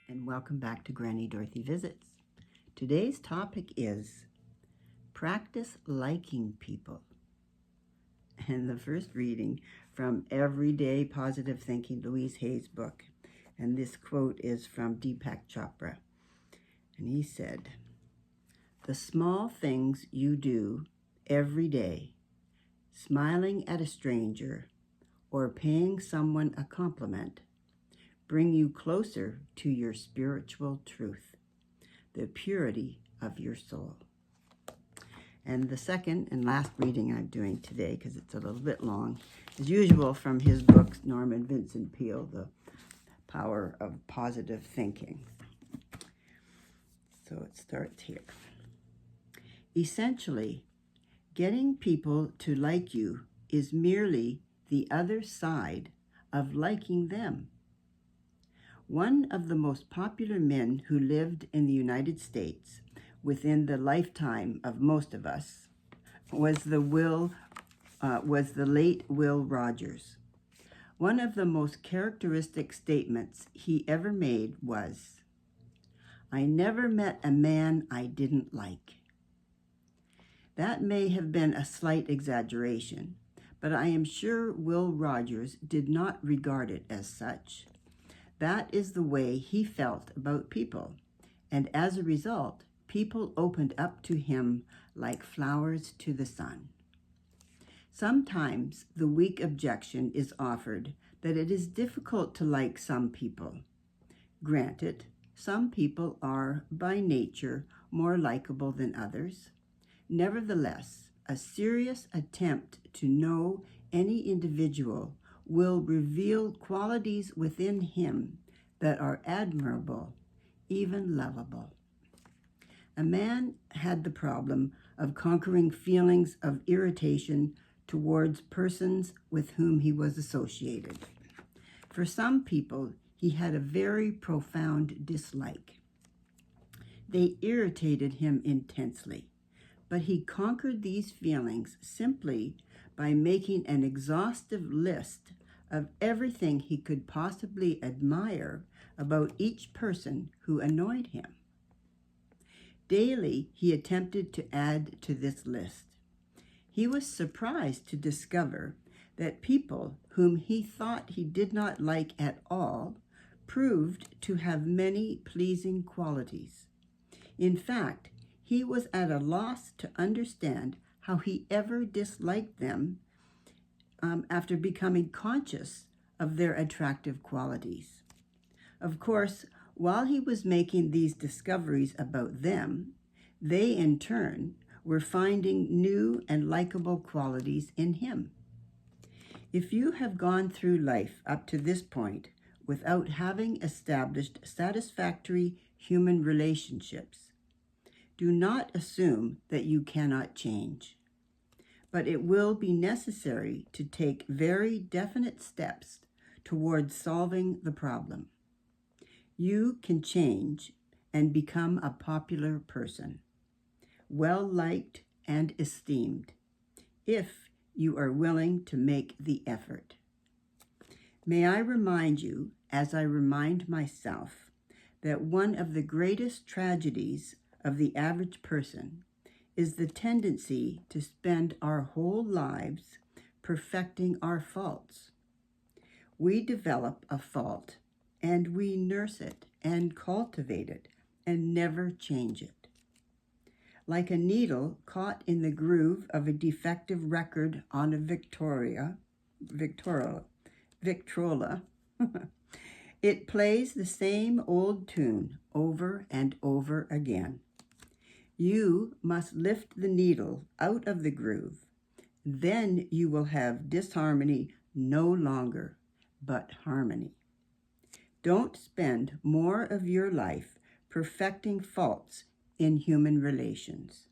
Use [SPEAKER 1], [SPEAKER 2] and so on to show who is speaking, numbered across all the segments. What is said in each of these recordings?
[SPEAKER 1] and welcome back to Granny Dorothy Visits. Today's topic is practice liking people. And the first reading from Everyday Positive Thinking, Louise Hay's book. And this quote is from Deepak Chopra. And he said, "The small things you do every day, smiling at a stranger or paying someone a compliment, bring you closer to your spiritual truth, the purity of your soul." And the second and last reading I'm doing today, because it's a little bit long, as usual, from his book, Norman Vincent Peale, The Power of Positive Thinking. So it starts here. Essentially, getting people to like you is merely the other side of liking them. One of the most popular men who lived in the United States within the lifetime of most of us was the late Will Rogers. One of the most characteristic statements he ever made was, "I never met a man I didn't like." That may have been a slight exaggeration, but I am sure Will Rogers did not regard it as such. That is the way he felt about people, and as a result, people opened up to him like flowers to the sun. Sometimes the weak objection is offered that it is difficult to like some people. Granted, some people are by nature more likable than others. Nevertheless, a serious attempt to know any individual will reveal qualities within him that are admirable, even lovable. A man had the problem of conquering feelings of irritation towards persons with whom he was associated. For some people, he had a very profound dislike. They irritated him intensely, but he conquered these feelings simply by making an exhaustive list of everything he could possibly admire about each person who annoyed him. Daily, he attempted to add to this list. He was surprised to discover that people whom he thought he did not like at all proved to have many pleasing qualities. In fact, he was at a loss to understand how he ever disliked them after becoming conscious of their attractive qualities. Of course, while he was making these discoveries about them, they in turn were finding new and likable qualities in him. If you have gone through life up to this point without having established satisfactory human relationships, do not assume that you cannot change. But it will be necessary to take very definite steps towards solving the problem. You can change and become a popular person, well-liked and esteemed, if you are willing to make the effort. May I remind you, as I remind myself, that one of the greatest tragedies of the average person is the tendency to spend our whole lives perfecting our faults. We develop a fault and we nurse it and cultivate it and never change it. Like a needle caught in the groove of a defective record on a Victrola, it plays the same old tune over and over again. You must lift the needle out of the groove. Then you will have disharmony no longer, but harmony. Don't spend more of your life perfecting faults in human relations.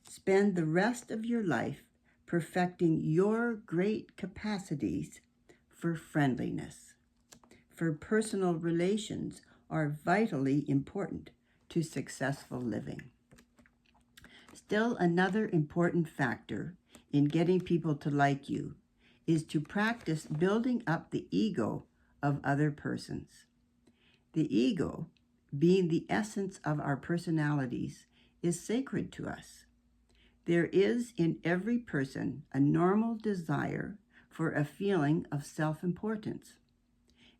[SPEAKER 1] Spend the rest of your life perfecting your great capacities for friendliness. For personal relations are vitally important to successful living. Still, another important factor in getting people to like you is to practice building up the ego of other persons. The ego being the essence of our personalities, is sacred to us. There is in every person a normal desire for a feeling of self-importance.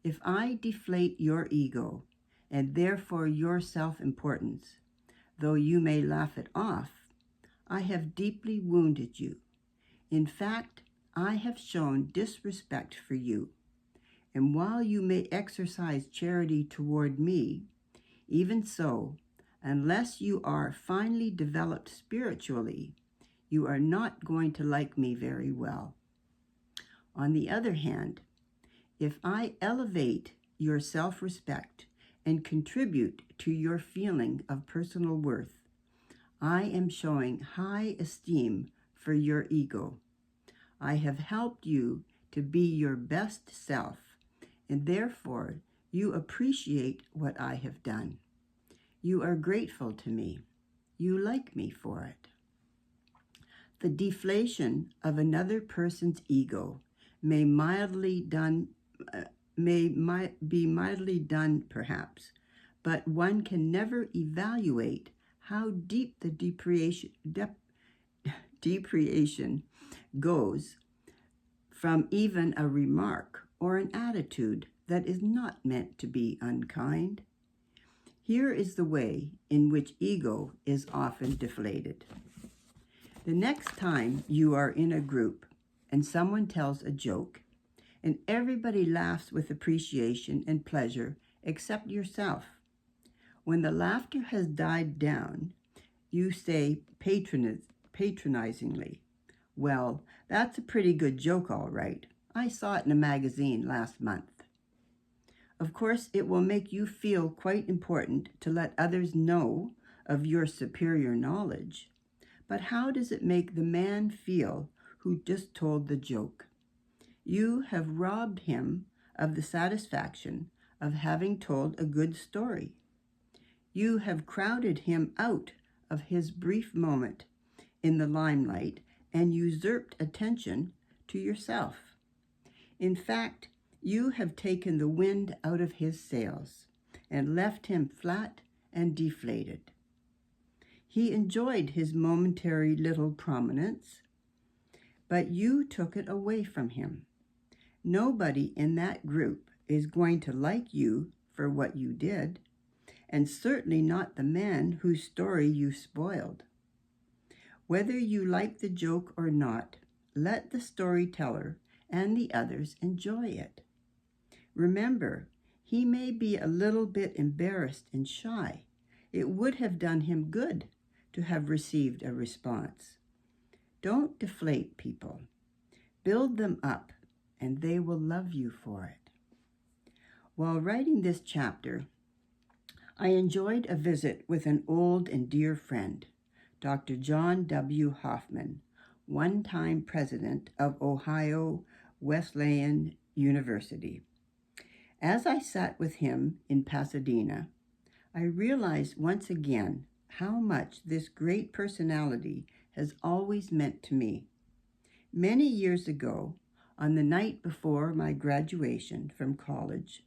[SPEAKER 1] If I deflate your ego, and therefore your self-importance, though you may laugh it off, I have deeply wounded you. In fact, I have shown disrespect for you. And while you may exercise charity toward me, even so, unless you are finely developed spiritually, you are not going to like me very well. On the other hand, if I elevate your self-respect and contribute to your feeling of personal worth, I am showing high esteem for your ego. I have helped you to be your best self, and therefore you appreciate what I have done. You are grateful to me. You like me for it. The deflation of another person's ego may be mildly done perhaps, but one can never evaluate how deep the depreciation goes from even a remark or an attitude that is not meant to be unkind. Here is the way in which ego is often deflated. The next time you are in a group and someone tells a joke, and everybody laughs with appreciation and pleasure except yourself, when the laughter has died down, you say patronizingly, "Well, that's a pretty good joke, all right. I saw it in a magazine last month." Of course, it will make you feel quite important to let others know of your superior knowledge. But how does it make the man feel who just told the joke? You have robbed him of the satisfaction of having told a good story. You have crowded him out of his brief moment in the limelight and usurped attention to yourself. In fact, you have taken the wind out of his sails and left him flat and deflated. He enjoyed his momentary little prominence, but you took it away from him. Nobody in that group is going to like you for what you did, and certainly not the man whose story you spoiled. Whether you like the joke or not, let the storyteller and the others enjoy it. Remember, he may be a little bit embarrassed and shy. It would have done him good to have received a response. Don't deflate people. Build them up, and they will love you for it. While writing this chapter, I enjoyed a visit with an old and dear friend, Dr. John W. Hoffman, one-time president of Ohio Wesleyan University. As I sat with him in Pasadena, I realized once again how much this great personality has always meant to me. Many years ago, on the night before my graduation from college,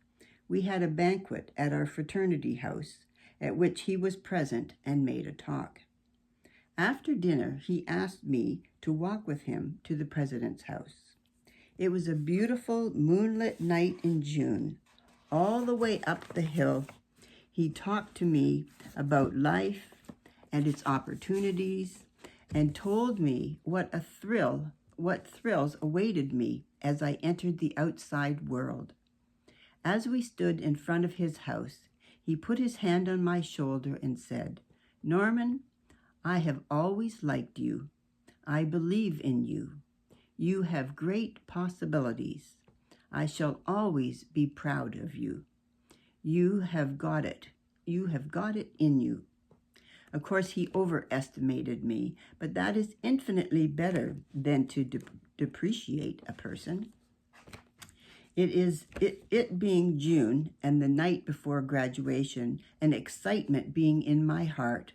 [SPEAKER 1] we had a banquet at our fraternity house at which he was present and made a talk. After dinner, he asked me to walk with him to the president's house. It was a beautiful moonlit night in June. All the way up the hill, he talked to me about life and its opportunities and told me what thrills awaited me as I entered the outside world. As we stood in front of his house, he put his hand on my shoulder and said, "Norman, I have always liked you. I believe in you. You have great possibilities. I shall always be proud of you. You have got it. You have got it in you." Of course, he overestimated me, but that is infinitely better than to depreciate a person. It being June and the night before graduation and excitement being in my heart,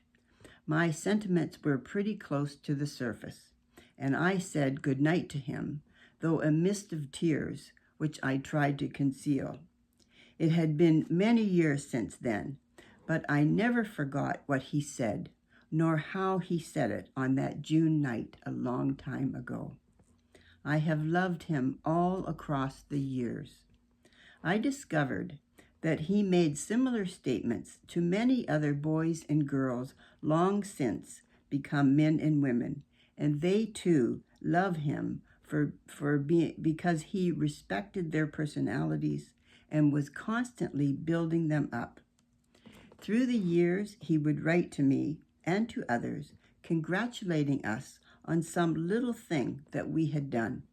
[SPEAKER 1] my sentiments were pretty close to the surface, and I said good night to him, though a mist of tears, which I tried to conceal. It had been many years since then, but I never forgot what he said, nor how he said it on that June night a long time ago. I have loved him all across the years. I discovered that he made similar statements to many other boys and girls long since become men and women, and they too love him because he respected their personalities and was constantly building them up. Through the years, he would write to me and to others, congratulating us on some little thing that we had done,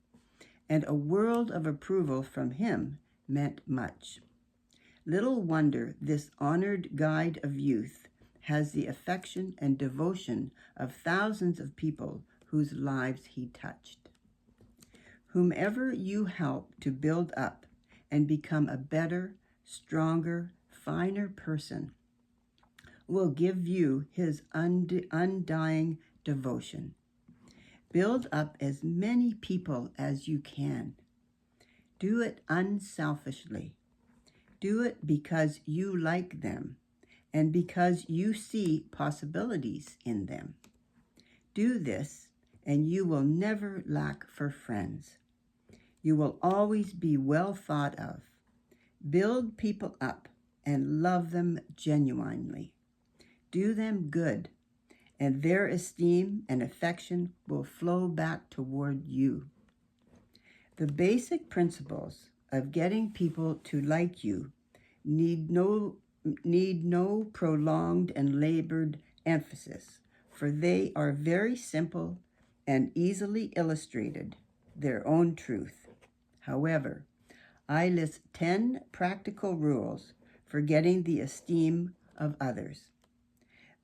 [SPEAKER 1] and a world of approval from him meant much. Little wonder this honored guide of youth has the affection and devotion of thousands of people whose lives he touched. Whomever you help to build up and become a better, stronger, finer person will give you his undying devotion. Build up as many people as you can. Do it unselfishly. Do it because you like them and because you see possibilities in them. Do this and you will never lack for friends. You will always be well thought of. Build people up and love them genuinely. Do them good, and their esteem and affection will flow back toward you. The basic principles of getting people to like you need no prolonged and labored emphasis, for they are very simple and easily illustrated, their own truth. However, I list 10 practical rules for getting the esteem of others.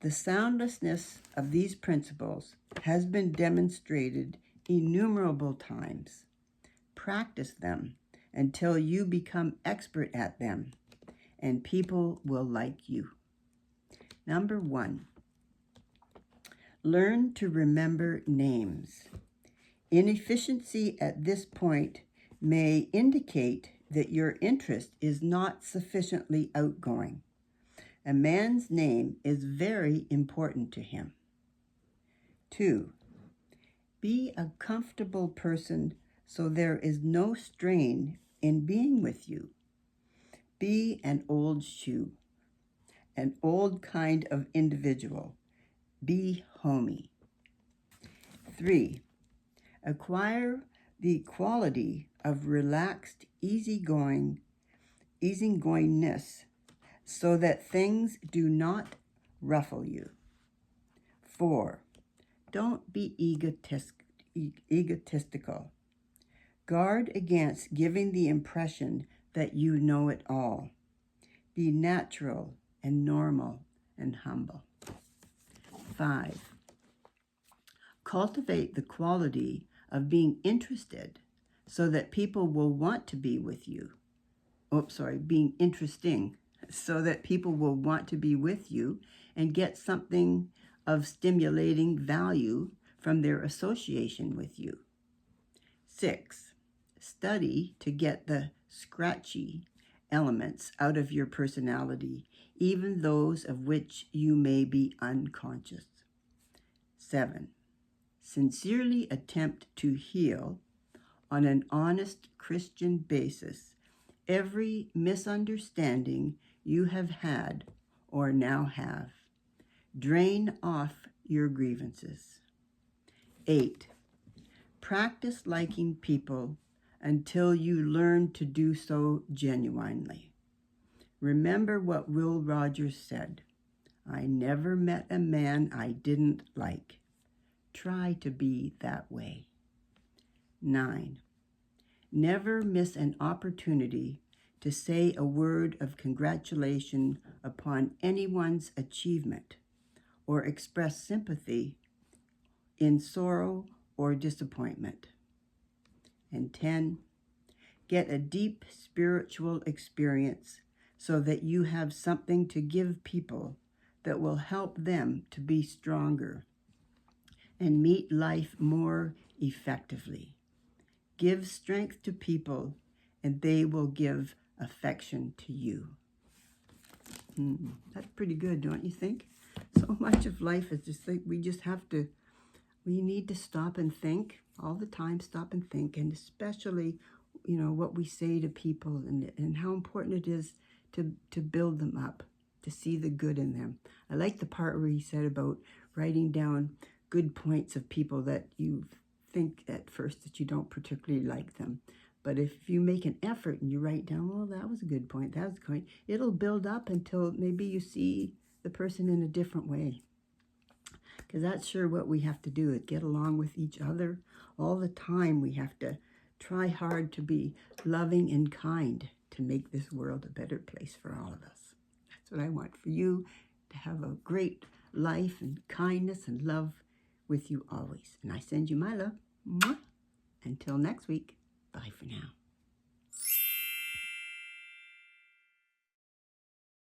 [SPEAKER 1] The soundlessness of these principles has been demonstrated innumerable times. Practice them until you become expert at them, and people will like you. Number 1, learn to remember names. Inefficiency at this point may indicate that your interest is not sufficiently outgoing. A man's name is very important to him. 2, be a comfortable person so there is no strain in being with you. Be an old shoe, an old kind of individual. Be homey. 3, acquire the quality of relaxed easygoingness so that things do not ruffle you. 4, don't be egotistical. Guard against giving the impression that you know it all. Be natural and normal and humble. 5, cultivate the quality of being interested so that people will want to be with you. Being interesting so that people will want to be with you and get something of stimulating value from their association with you. 6, study to get the scratchy elements out of your personality, even those of which you may be unconscious. 7, sincerely attempt to heal on an honest Christian basis every misunderstanding you have had or now have. Drain off your grievances. 8, practice liking people until you learn to do so genuinely. Remember what Will Rogers said, "I never met a man I didn't like." Try to be that way. 9, never miss an opportunity to say a word of congratulation upon anyone's achievement or express sympathy in sorrow or disappointment. And 10, get a deep spiritual experience so that you have something to give people that will help them to be stronger and meet life more effectively. Give strength to people, and they will give affection to you. That's pretty good, don't you think? So much of life is just like we need to stop and think all the time, stop and think, and especially, what we say to people and how important it is to build them up, to see the good in them. I like the part where he said about writing down good points of people that you think at first that you don't particularly like them. But if you make an effort and you write down, well, that was a good point, that was a point, it'll build up until maybe you see the person in a different way. Because that's sure what we have to do, is get along with each other. All the time we have to try hard to be loving and kind to make this world a better place for all of us. That's what I want for you, to have a great life and kindness and love with you always. And I send you my love. Mwah. Until next week, bye for now.